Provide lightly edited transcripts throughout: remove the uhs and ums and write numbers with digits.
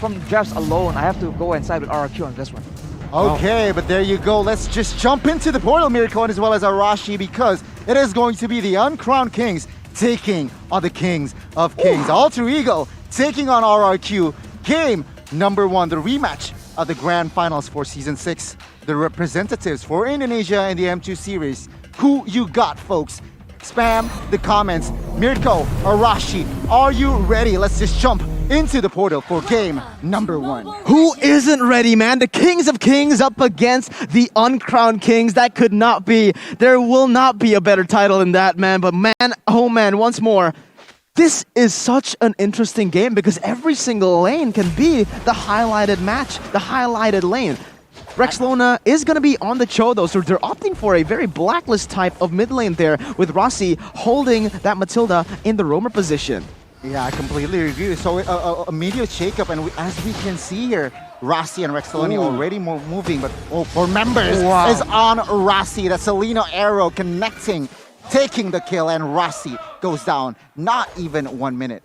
from drafts alone, I have to go and side with RRQ on this one. Okay, but there you go. Let's just jump into the portal, Miracle, as well as Arashi, because it is going to be the uncrowned kings taking on the kings of kings. Alter Ego taking on RRQ. Game number 1, the rematch of the grand finals for season 6. The representatives for Indonesia in the M2 series. Who you got, folks? Spam the comments. Mirko, Arashi, are you ready? Let's just jump into the portal for game number 1. Who isn't ready, man? The Kings of Kings up against the uncrowned kings. That could not be. There will not be a better title than that, man. But man, oh man, once more, this is such an interesting game because every single lane can be the highlighted match, the highlighted lane. Rexlona is going to be on the Cho though, so they're opting for a very blacklist type of mid lane there with Rossi holding that Matilda in the roamer position. Yeah, I completely agree. So a immediate shakeup, and as we can see here, Rossi and Rexloni already moving, but for members is on Rossi. The Seleno arrow connecting, taking the kill, and Rossi goes down. Not even 1 minute.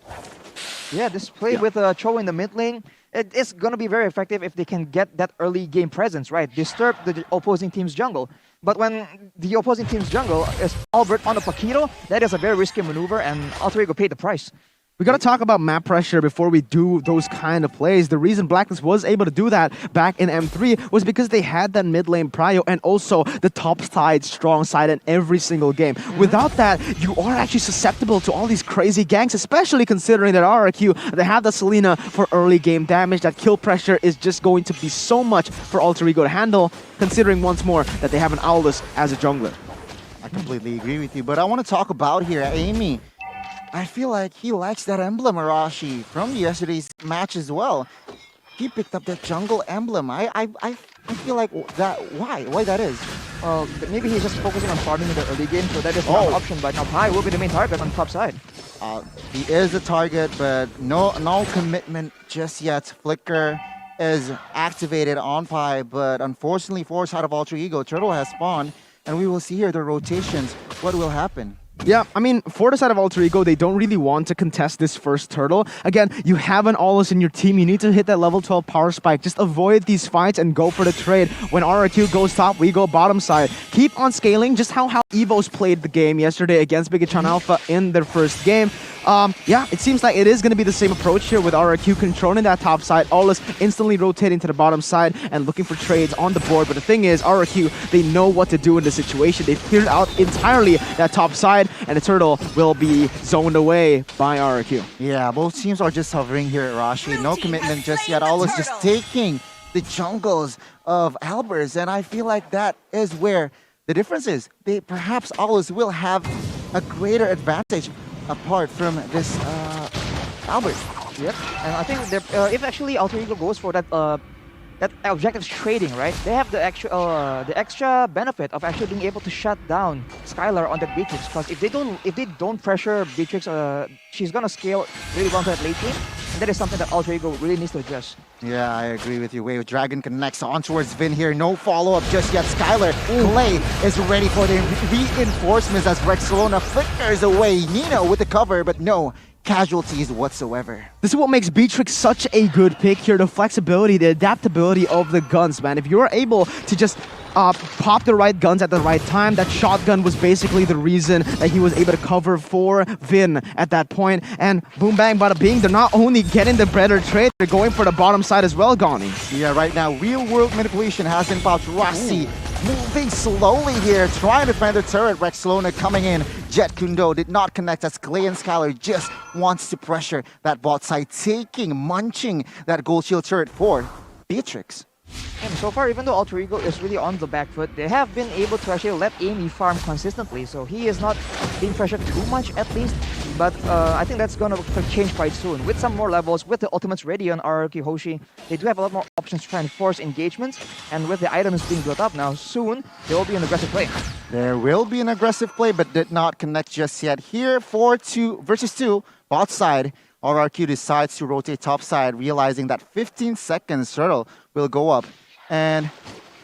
Yeah, this play with Cho in the mid lane, it's going to be very effective if they can get that early game presence, right? Disturb the opposing team's jungle. But when the opposing team's jungle is Albert on the Paquito, that is a very risky maneuver, and Alter Ego paid the price. We got to talk about map pressure before we do those kind of plays. The reason Blacklist was able to do that back in M3 was because they had that mid lane prio and also the top side, strong side in every single game. Without that, you are actually susceptible to all these crazy ganks, especially considering that RRQ, they have the Selena for early game damage. That kill pressure is just going to be so much for Alter Ego to handle, considering once more that they have an Owlus as a jungler. I completely agree with you, but I want to talk about here, Amy. I feel like he likes that emblem, Arashi, from yesterday's match as well. He picked up that jungle emblem. I feel like that. Why that is? Maybe he's just focusing on farming in the early game, so that is not an option. But now Pi will be the main target on the top side. He is a target, but no commitment just yet. Flicker is activated on Pi, but unfortunately for side of Alter Ego, Turtle has spawned, and we will see here the rotations. What will happen? Yeah, I mean, for the side of Alter Ego, they don't really want to contest this first turtle. Again, you have an Aulus in your team. You need to hit that level 12 power spike. Just avoid these fights and go for the trade. When RRQ goes top, we go bottom side. Keep on scaling, just how Evos played the game yesterday against Bigachan Alpha in their first game. Yeah, it seems like it is going to be the same approach here with RRQ controlling that top side, Aulus instantly rotating to the bottom side and looking for trades on the board. But the thing is, RRQ, they know what to do in this situation. They've cleared out entirely that top side, and the turtle will be zoned away by RRQ. Yeah, both teams are just hovering here at Rashi. No commitment just yet. Aulus just taking the jungles of Albers, and I feel like that is where the difference is. Perhaps Aulus will have a greater advantage apart from this Albert. Yep, and I think if actually Alter Ego goes for that that objectives trading, right? They have the extra benefit of actually being able to shut down Skylar on that Beatrix. Because if they don't pressure Beatrix, she's gonna scale really well to that late game. And that is something that Alter Ego really needs to address. Yeah, I agree with you. Wave Dragon connects on towards Vin here. No follow-up just yet. Skylar Clay is ready for the reinforcements as Rexlona flickers away. Nino with the cover, but no casualties whatsoever. This is what makes Beatrix such a good pick here. The flexibility, the adaptability of the guns, man. If you're able to just pop the right guns at the right time, that shotgun was basically the reason that he was able to cover for Vin at that point. And boom bang bada bing, they're not only getting the better trade, they're going for the bottom side as well, Gani. Yeah, right now, real world manipulation has been popped. Rossi moving slowly here, trying to find the turret. Rexlona coming in. Jet Kundo did not connect as Clay and Skylar just wants to pressure that bot side, munching that gold shield turret for Beatrix. And so far, even though Alter Ego is really on the back foot, they have been able to actually let Amy farm consistently. So he is not being pressured too much at least. But I think that's going to change quite soon. With some more levels, with the ultimates ready on RRQ Hoshi, they do have a lot more options to try and force engagements. And with the items being built up now, soon there will be an aggressive play. There will be an aggressive play, but did not connect just yet. Here, 4-2 versus 2, bot side. RRQ decides to rotate top side, realizing that 15 seconds turtle will go up. And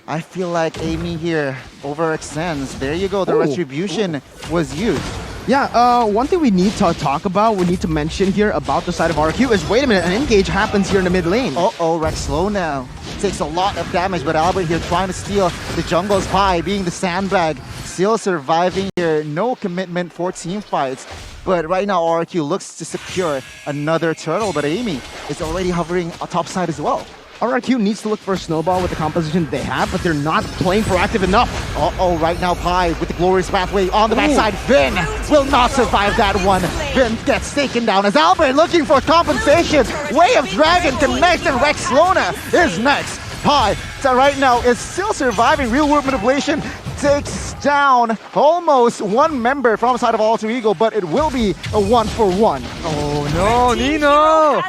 I feel like Amy here overextends. There you go, the retribution was used. Yeah, one thing we need to talk about, we need to mention here about the side of RRQ is, wait a minute, an engage happens here in the mid lane. Uh-oh, Rex slow now. Takes a lot of damage, but Albert here trying to steal the jungle's pie, being the sandbag. Still surviving here, no commitment for team fights. But right now, RRQ looks to secure another turtle, but Amy is already hovering on top side as well. RRQ needs to look for a snowball with the composition they have, but they're not playing proactive enough. Uh-oh, right now Pi with the glorious pathway on the backside. Vin will not survive that one. Vin gets taken down as Albert looking for compensation. Way of Dragon connects and Rex Lona is next. Pi, so right now is still surviving. Real world manipulation takes down almost one member from the side of Alter Ego, but it will be a 1-for-1. Oh no, Nino!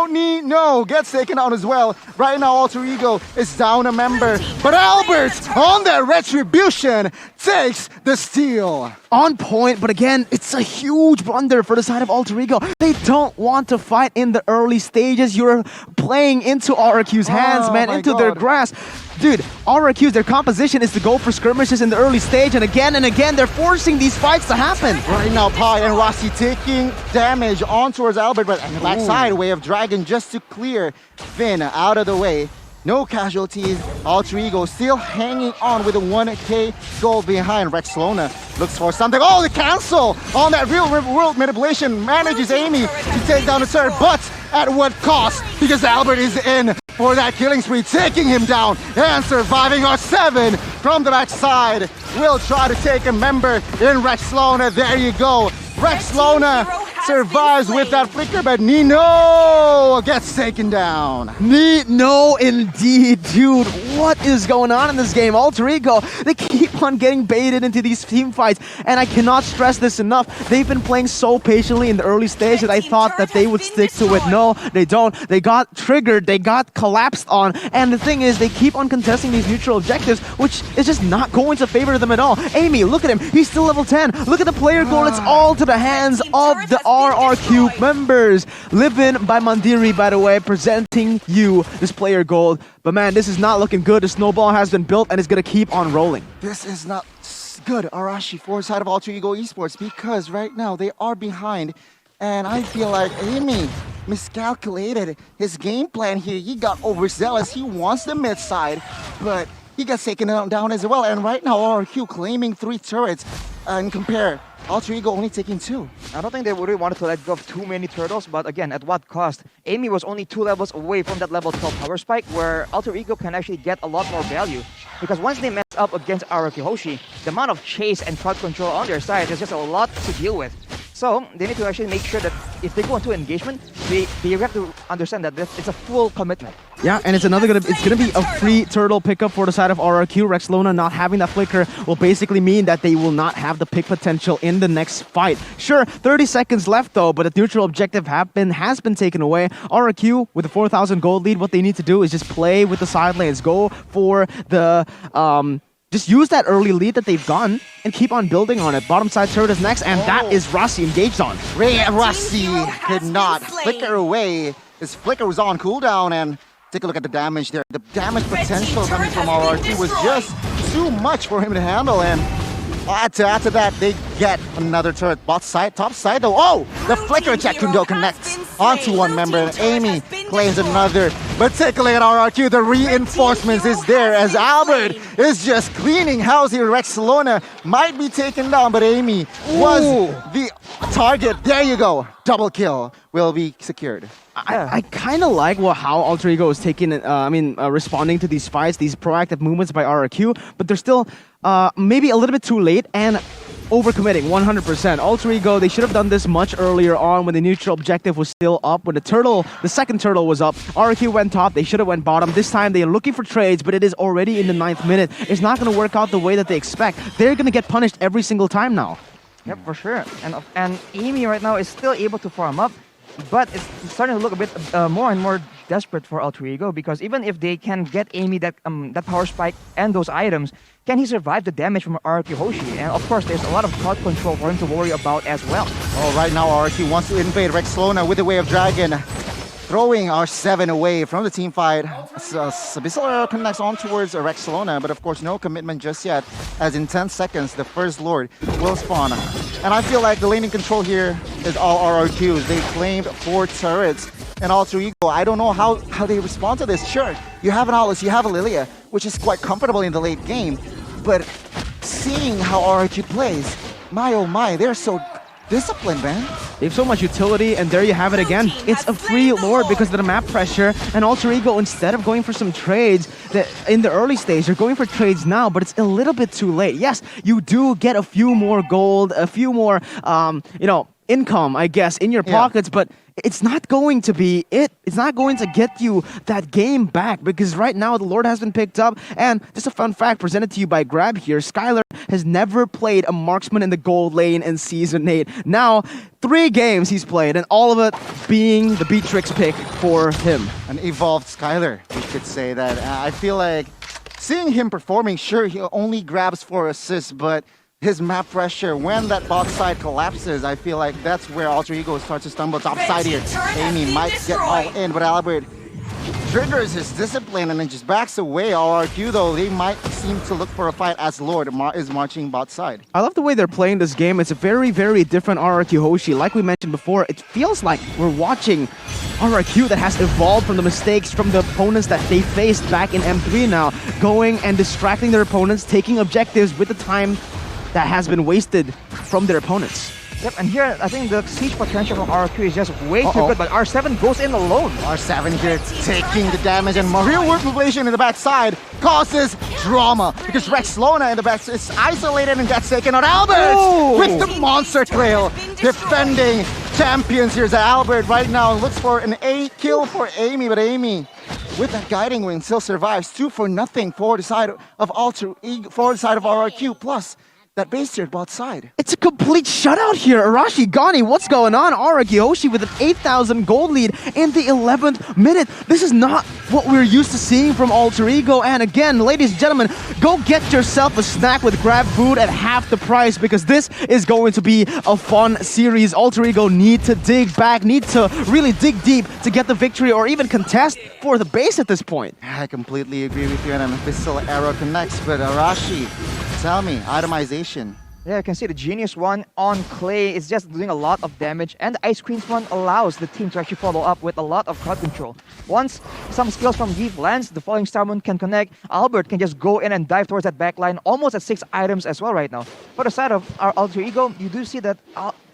Nino gets taken out as well. Right now, Alter Ego is down a member, but Albert on their retribution takes the steal. On point, but again, it's a huge blunder for the side of Alter Ego. They don't want to fight in the early stages. You're playing into RRQ's hands, man, into their grasp. Dude, RRQ's, their composition is to go for skirmishes in the early stage, and again, they're forcing these fights to happen. Right now, Pi and Rossi taking damage on towards Albert, but on the backside, Way of Dragon just to clear Finn out of the way. No casualties. Alter Ego still hanging on with a 1k gold behind. Rex Lona looks for something. Oh, the cancel on that real world manipulation manages Amy to take down the third, but at what cost? Because Albert is in for that killing spree, taking him down and surviving our 7 from the backside. Will try to take a member in Rex Lona. There you go. Rex Lona survives with that flicker, but Nino gets taken down. No, indeed, dude. What is going on in this game? Alter Ego, they keep on getting baited into these team fights, and I cannot stress this enough. They've been playing so patiently in the early stage that I thought that they would stick to it. No, they don't. They got triggered, they got collapsed on, and the thing is, they keep on contesting these neutral objectives, which is just not going to favor them at all. Amy, look at him. He's still level 10. Look at the player goal. It's all to the hands of the RRQ members. Livin by Mandiri, by the way, presenting you this player gold. But man, this is not looking good. The snowball has been built and it's going to keep on rolling. This is not good, Arashi, for side of Alter Ego Esports, because right now they are behind. And I feel like Amy miscalculated his game plan here. He got overzealous. He wants the mid side, but he got taken down as well. And right now, RRQ claiming 3 turrets. And compare, Alter Ego only taking 2. I don't think they really wanted to let go of too many turtles, but again, at what cost? Amy was only 2 levels away from that level 12 power spike, where Alter Ego can actually get a lot more value. Because once they mess up against RRQ Hoshi, the amount of chase and crowd control on their side is just a lot to deal with. So they need to actually make sure that if they go into engagement, they have to understand that it's a full commitment. Yeah, and it's gonna be a free turtle pickup for the side of RRQ. Rex Lona not having that flicker will basically mean that they will not have the pick potential in the next fight. Sure, 30 seconds left though, but the neutral objective has been taken away. RRQ with a 4,000 gold lead, what they need to do is just play with the side lanes, go for the just use that early lead that they've gotten and keep on building on it. Bottom side turret is next, and that is Rossi engaged on. Rossi could not flicker away. His flicker was on cooldown, and take a look at the damage there. The damage potential coming from RRQ was just too much for him to handle, and add to that, they get another turret. Bot side, top side though. Oh! The flicker attack window connects onto one member, and Amy claims another. But take a look at RRQ. The reinforcements is there as Albert is just cleaning house here. Rex Lona might be taken down, but Amy was the target. There you go. Double kill will be secured. I kind of like how Alter Ego is taking, responding to these fights, these proactive movements by RRQ, but they're still maybe a little bit too late and overcommitting 100%. Alter Ego, they should have done this much earlier on when the neutral objective was still up, when the second turtle was up. RRQ went top, they should have went bottom. This time they are looking for trades, but it is already in the 9th minute. It's not going to work out the way that they expect. They're going to get punished every single time now. Yep, for sure. And Amy right now is still able to farm up, but it's starting to look a bit more and more desperate for Alter Ego, because even if they can get Amy that power spike and those items, can he survive the damage from RRQ Hoshi? And of course, there's a lot of crowd control for him to worry about as well. Oh, right now RRQ wants to invade Rex Lona with the Way of Dragon. throwing R7 away from the team fight. Abyssal Arrow connects on towards Rexlona, but of course no commitment just yet, as in 10 seconds the first Lord will spawn. And I feel like the laning control here is all RRQs. They claimed 4 turrets and Alter Ego. I don't know how they respond to this. Sure, you have an Alice, you have a Lilia, which is quite comfortable in the late game, but seeing how RRQ plays, my oh my, they're so disciplined, man. They have so much utility, and there you have it again. It's a free Lord because of the map pressure, and Alter Ego, instead of going for some trades in the early stage, they're going for trades now, but it's a little bit too late. Yes, you do get a few more gold, a few more, income, I guess, in your pockets, but it's not going to be it. It's not going to get you that game back, because right now the Lord has been picked up. And just a fun fact presented to you by Grab here, Skylar has never played a marksman in the gold lane in Season 8. Now, 3 games he's played, and all of it being the Beatrix pick for him. An evolved Skylar, we could say that. I feel like seeing him performing, sure, he only grabs 4 assists, but his map pressure, when that bot side collapses, I feel like that's where Alter Ego starts to stumble. Top side here, Amy might get all in, but Albert triggers his discipline and then just backs away. RRQ though, they might seem to look for a fight as Lord is marching bot side. I love the way they're playing this game. It's a very, very different RRQ Hoshi. Like we mentioned before, it feels like we're watching RRQ that has evolved from the mistakes from the opponents that they faced back in M3 now, going and distracting their opponents, taking objectives with the time that has been wasted from their opponents. Yep, and here I think the siege potential from RRQ is just way too good, but R7 goes in alone. R7 here taking the damage, and real world population in the backside causes drama because Rexlona in the back is isolated and gets taken out. Albert with the monster trail defending champions. Here's Albert right now, looks for an A kill for Amy, but Amy with that guiding wing still survives. 2-0 for the side of Alter Ego, for the side of RRQ, plus that base tier bot side. It's a complete shutout here. Arashi, Gani, what's going on? RRQ Hoshi with an 8,000 gold lead in the 11th minute. This is not what we're used to seeing from Alter Ego. And again, ladies and gentlemen, go get yourself a snack with Grab Food at half the price, because this is going to be a fun series. Alter Ego need to dig back, need to really dig deep to get the victory or even contest for the base at this point. I completely agree with you, and an Abyssal Arrow connects, but Arashi, tell me, itemization. Yeah, you can see the Genius one on Clay is just doing a lot of damage, and the Ice Queen's one allows the team to actually follow up with a lot of crowd control. Once some skills from Eve lands, the Falling Star Moon can connect, Albert can just go in and dive towards that backline, almost at 6 items as well right now. For the side of our Alter Ego, you do see that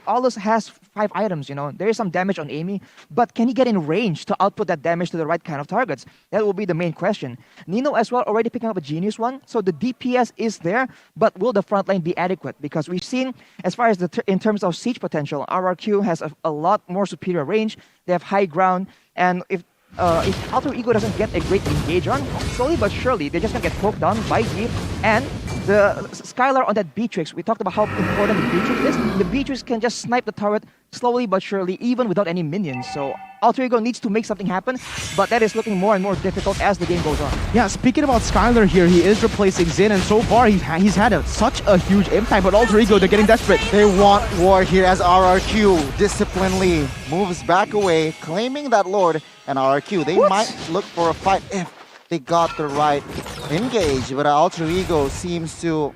Aldous has 5 items, there is some damage on Amy, but can he get in range to output that damage to the right kind of targets? That will be the main question. Nino as well already picking up a Genius one, so the DPS is there, but will the front line be adequate? Because we've seen, as far as in terms of siege potential, RRQ has a lot more superior range, they have high ground, and if Alter Ego doesn't get a great engage on, slowly but surely, they're just gonna get poked down by Eve, and the Skylar on that Beatrix, we talked about how important the Beatrix is. The Beatrix can just snipe the turret slowly but surely, even without any minions. So Alter Ego needs to make something happen, but that is looking more and more difficult as the game goes on. Yeah, speaking about Skylar here, he is replacing Zin, and so far he's had such a huge impact, but Alter Ego, they're getting desperate. They want war here as RRQ disciplinedly moves back away, claiming that Lord, and RRQ, they might look for a fight if they got the right engage, but Alter Ego seems to,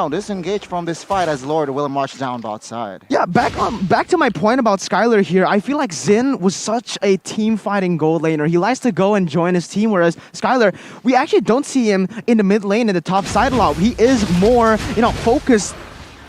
disengage from this fight as Lord will march down bot side. Yeah, back to my point about Skylar here, I feel like Zin was such a team-fighting gold laner. He likes to go and join his team, whereas Skylar, we actually don't see him in the mid lane in the top side a lot. He is more, focused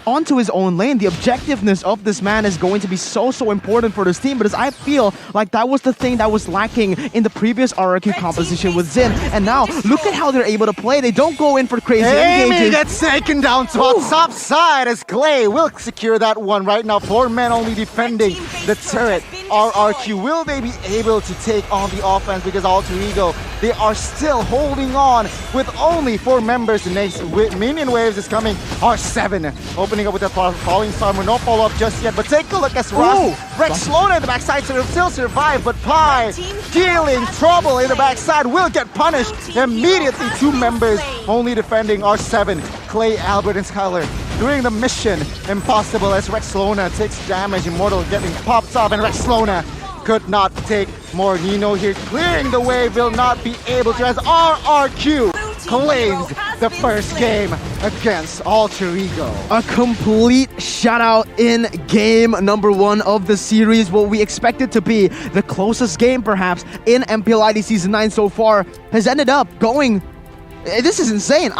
onto his own lane. The objectiveness of this man is going to be so important for this team, but as I feel like that was the thing that was lacking in the previous RRQ composition with Zin, and now look at how they're able to play. They don't go in for crazy engages. Amy gets taken down to the top side as Clay will secure that one right now. 4 men only defending the turret. RRQ, will they be able to take on the offense? Because Alter Ego, they are still holding on with only 4 members. The next minion waves is coming. R7 opening up with that falling star. We're no follow up just yet, but take a look as Rexlona in the backside still survive, but Pi dealing trouble in the backside will get punished immediately. 2 members only defending R7. Clay, Albert, and Skylar doing the mission impossible as Rexlona takes damage. Immortal getting popped up, and Rexlona could not take more. Nino here clearing the way, will not be able to, as RRQ claims the first game against Alter Ego. A complete shutout in game number 1 of the series. What we expected to be the closest game perhaps in MPL ID Season 9 so far has ended up going... This is insane.